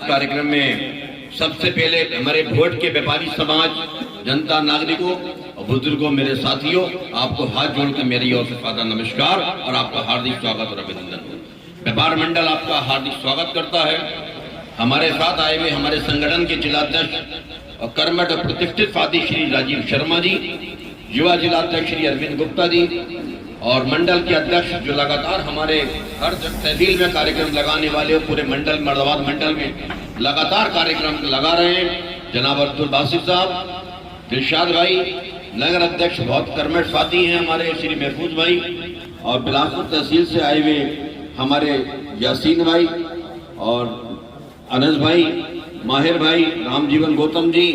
कार्यक्रम में सबसे पहले हमारे वोट के व्यापारी समाज, जनता, नागरिकों और बुजुर्गों, मेरे साथियों, आपको हाथ जोड़कर मेरी ओर से सादर नमस्कार और आपका हार्दिक स्वागत और अभिनंदन। व्यापार मंडल आपका हार्दिक स्वागत करता है। हमारे साथ आए हुए हमारे संगठन के जिलाध्यक्ष और कर्मठ और प्रतिष्ठित साथी श्री राजीव शर्मा जी, युवा जिलाध्यक्ष श्री अरविंद गुप्ता जी और मंडल के अध्यक्ष जो लगातार हमारे हर तहसील में कार्यक्रम लगाने वाले पूरे मंडल मर्दाबाद मंडल में लगातार कार्यक्रम लगा रहे हैं, जनाब अब्दुल बासित साहब, दिलशाद भाई, नगर अध्यक्ष बहुत कर्मठ साथी हैं हमारे श्री महफूज भाई और बिलासपुर तहसील से आए हुए हमारे यासीन भाई और अनस भाई, माहिर भाई, रामजीवन गौतम जी,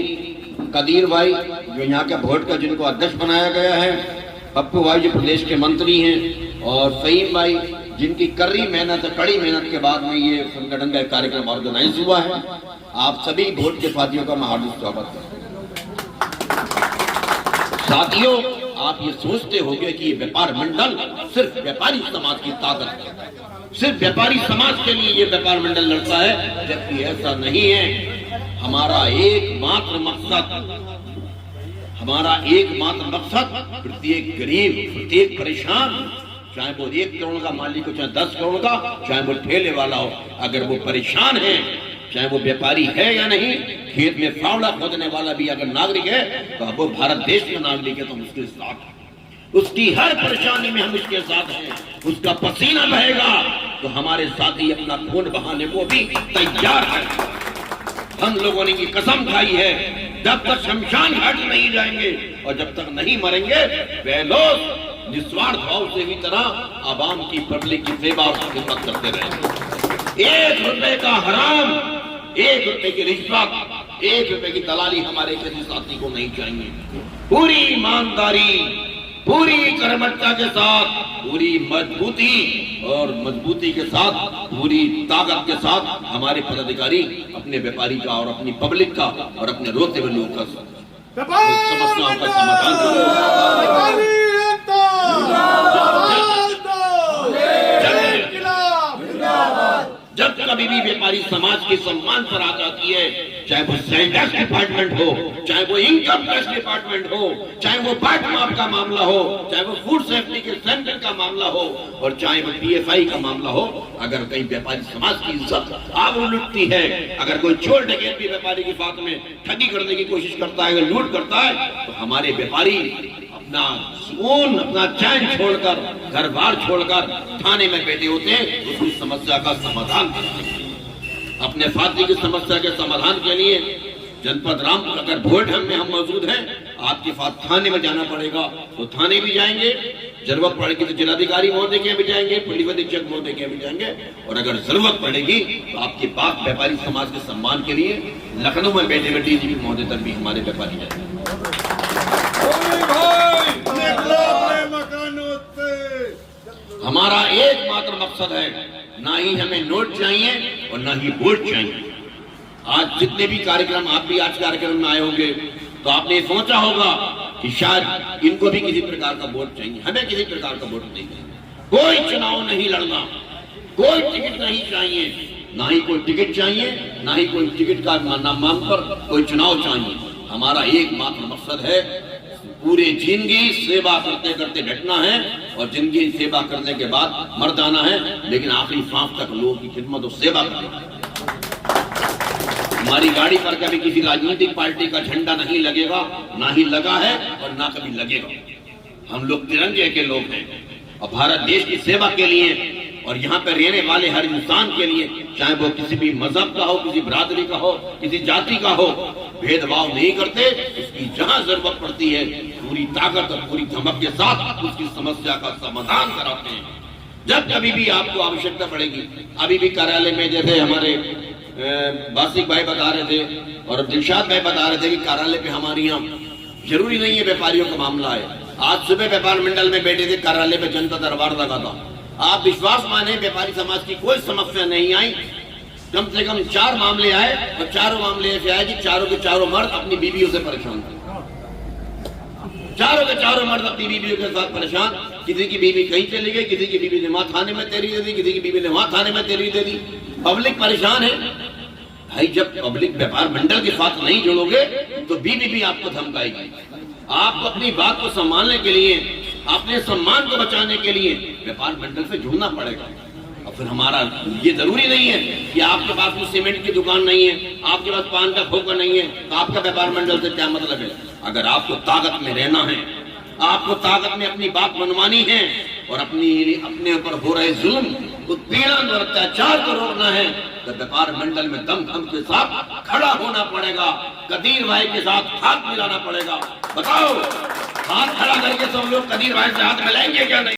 कदीर भाई जो यहाँ के वोट का जिनको अध्यक्ष बनाया गया है, पप्पू भाई जो प्रदेश के मंत्री हैं और फहीम भाई जिनकी कड़ी मेहनत के बाद में ये संगठन का कार्यक्रम ऑर्गेनाइज हुआ है। आप सभी वोट के साथियों का मैं हार्दिक स्वागत करता हूं। साथियों, आप ये सोचते होंगे कि ये व्यापार मंडल सिर्फ व्यापारी समाज की ताकत है, सिर्फ व्यापारी समाज के लिए ये व्यापार मंडल लड़ता है, जबकि ऐसा नहीं है। हमारा एकमात्र मकसद प्रत्येक गरीब, प्रत्येक परेशान, चाहे वो 1 करोड़ का मालिक हो, चाहे 10 करोड़ का, चाहे वो ठेले वाला हो, अगर वो परेशान है, चाहे वो व्यापारी है या नहीं, खेत में फावड़ा खोदने वाला भी अगर नागरिक है तो वो भारत देश का नागरिक है तो हम उसके साथ हैं, उसकी हर परेशानी में हम उसके साथ हैं। उसका पसीना बहेगा तो हमारे साथी अपना खून बहाने को भी तैयार है। हम लोगों ने की कसम खाई है, जब तक शमशान घाट नहीं जाएंगे और जब तक नहीं मरेंगे, वे लोग निस्वार्थ भाव से ही तरह आवाम की, पब्लिक की सेवा और खिदमत करते रहेंगे। 1 रुपए का हराम, 1 रुपए की रिश्वत, 1 रुपए की दलाली हमारे किसी साथी को नहीं चाहिए। पूरी ईमानदारी, पूरी कर्मठता के साथ, पूरी मजबूती के साथ, पूरी ताकत के साथ हमारे पदाधिकारी अपने व्यापारी का और अपनी पब्लिक का और अपने रोते हुए लोगों का समस्याओं का समाधान करें। जब कभी भी व्यापारी समाज के सम्मान पर आ जाती है, चाहे वो सेल टैक्स डिपार्टमेंट हो, चाहे वो इनकम टैक्स डिपार्टमेंट हो, चाहे वो बाट माप का मामला हो, चाहे वो फूड सेफ्टी के सेंटर का मामला हो और चाहे वो PFI का मामला हो, अगर कहीं व्यापारी समाज की इज्जत आग लुटती है, अगर कोई चोर डकैत भी व्यापारी के साथ में ठगी करने की कोशिश करता है, लूट करता है, तो हमारे व्यापारी अपना सुकून, अपना चैन छोड़कर, घर बार छोड़कर थाने में बैठे होते हैं उसकी समस्या का समाधान करते हैं। अपने साथी की समस्या के समाधान के लिए जनपद रामपुर अगर वोट में हम मौजूद हैं, आपके साथ थाने में जाना पड़ेगा तो थाने भी जाएंगे, जरूरत पड़ेगी तो जिलाधिकारी महोदय के भी जाएंगे, पुलिस अधीक्षक महोदय के भी जाएंगे और अगर जरूरत पड़ेगी तो आपके पास व्यापारी समाज के सम्मान के लिए लखनऊ में बैठे हुए DGP महोदय तक भी हमारे व्यापारी जाएंगे। हमारा एकमात्र मकसद है, ना ही हमें नोट चाहिए और ना ही वोट चाहिए। आज जितने भी कार्यक्रम, आप भी आज कार्यक्रम में आए होंगे तो आपने सोचा होगा कि शायद इनको भी किसी प्रकार का वोट चाहिए। हमें किसी प्रकार का वोट नहीं चाहिए, कोई चुनाव नहीं लड़ना, कोई टिकट नहीं चाहिए, ना ही कोई टिकट चाहिए, ना ही कोई टिकट का नाम पर कोई चुनाव चाहिए। हमारा एकमात्र मकसद है पूरी जिंदगी सेवा करते करते डटना है और जिंदगी सेवा करने के बाद मर जाना है, लेकिन आखिरी सांस तक लोगों की खिदमत और सेवा करना है। हमारी गाड़ी पर कभी किसी राजनीतिक पार्टी का झंडा नहीं लगेगा, ना ही लगा है और ना कभी लगेगा। हम लोग तिरंगे के लोग हैं और भारत देश की सेवा के लिए और यहाँ पर रहने वाले हर इंसान के लिए, चाहे वो किसी भी मजहब का हो, किसी बिरादरी का हो, किसी जाति का हो, भेदभाव नहीं करते। उसकी जहां जरूरत पड़ती है पूरी ताकत और पूरी धमक के साथ उसकी समस्या का समाधान कराते हैं। जब कभी भी आपको आवश्यकता पड़ेगी, अभी भी कार्यालय में जैसे हमारे बासिक भाई बता रहे थे और दिलशाद भाई बता रहे थे कि कार्यालय पे हमारे यहाँ जरूरी नहीं है व्यापारियों का मामला है। आज सुबह व्यापार मंडल में बैठे थे, कार्यालय में जनता दरबार लगा था। आप विश्वास माने, व्यापारी समाज की कोई समस्या नहीं आई। कम से कम 4 मामले आए और चारों मामले ऐसे आए कि चारों के चारों मर्द अपनी बीवियों से परेशान थे। चारों के चारों मर्द अपनी बीवियों के साथ परेशान। किसी की बीवी कहीं चली गई, किसी की बीवी ने वहां थाने में तेरी दे दी, किसी की बीवी ने वहां थाने में तेरी दे दी। पब्लिक परेशान है। भाई जब पब्लिक व्यापार मंडल के साथ नहीं जुड़ोगे तो बीबीबी आपको धमकाएगी। आपको अपनी बात को संभालने के लिए, अपने सम्मान को बचाने के लिए व्यापार मंडल से जुड़ना पड़ेगा। और फिर हमारा ये जरूरी नहीं है कि आपके पास में सीमेंट की दुकान नहीं है, आपके पास पान का खोखा नहीं है, तो आपका व्यापार मंडल से क्या मतलब है। अगर आपको ताकत में रहना है, आपको ताकत में अपनी बात मनवानी है और अपने ऊपर हो रहे जुल्म, उत्पीड़न और अत्याचार को रोकना है, तो व्यापार मंडल में दम के साथ खड़ा होना पड़ेगा। कदीर भाई के साथ हाथ मिलाना पड़ेगा। बताओ, हाथ खड़ा करके सब लोग कदीर भाई से हाथ मिलाएंगे क्या नहीं?